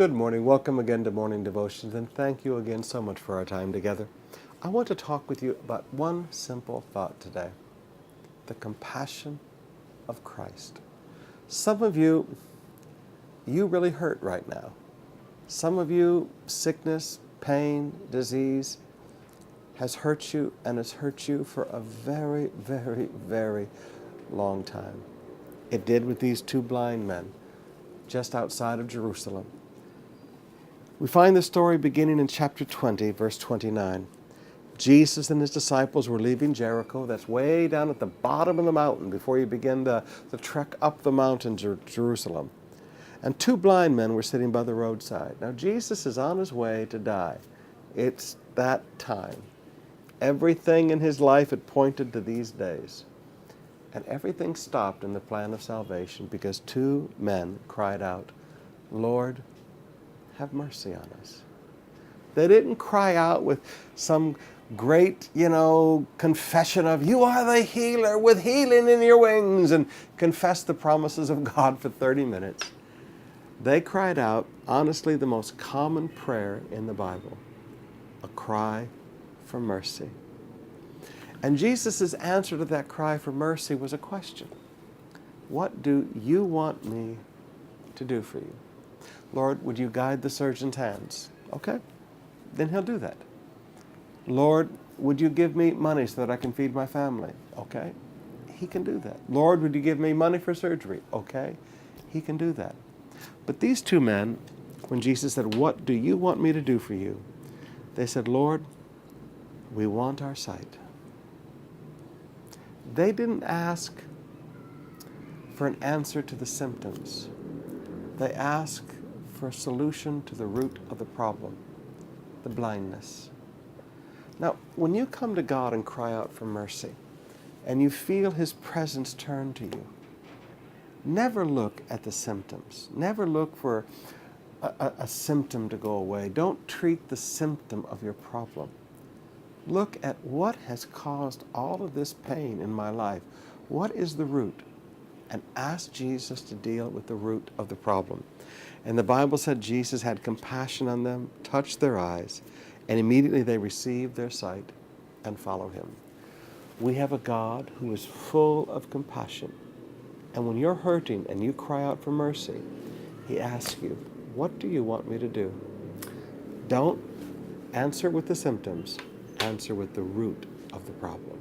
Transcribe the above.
Good morning. Welcome again to Morning Devotions, and thank you again so much for our time together. I want to talk with you about one simple thought today: the compassion of Christ. Some of you really hurt right now. Some of you, sickness, pain, disease has hurt you and has hurt you for a very, very, very long time. It did with these two blind men just outside of Jerusalem. We find the story beginning in chapter 20, verse 29. Jesus and his disciples were leaving Jericho. That's way down at the bottom of the mountain before you begin the trek up the mountain to Jerusalem. And two blind men were sitting by the roadside. Now Jesus is on his way to die. It's that time. Everything in his life had pointed to these days. And everything stopped in the plan of salvation because two men cried out, "Lord, have mercy on us." They didn't cry out with some great, confession of, "You are the healer with healing in your wings," and confess the promises of God for 30 minutes. They cried out, honestly, the most common prayer in the Bible, a cry for mercy. And Jesus' answer to that cry for mercy was a question. What do you want me to do for you? Lord, would you guide the surgeon's hands? Okay, then he'll do that. Lord, would you give me money so that I can feed my family? Okay, he can do that. Lord, would you give me money for surgery? Okay, he can do that. But these two men, when Jesus said, "What do you want me to do for you?" they said, "Lord, we want our sight." They didn't ask for an answer to the symptoms. They asked for a solution to the root of the problem, the blindness. Now, when you come to God and cry out for mercy, and you feel his presence turn to you, never look at the symptoms. Never look for a symptom to go away. Don't treat the symptom of your problem. Look at what has caused all of this pain in my life. What is the root? And ask Jesus to deal with the root of the problem. And the Bible said Jesus had compassion on them, touched their eyes, and immediately they received their sight and followed him. We have a God who is full of compassion. And when you're hurting and you cry out for mercy, he asks you, "What do you want me to do?" Don't answer with the symptoms, answer with the root of the problem.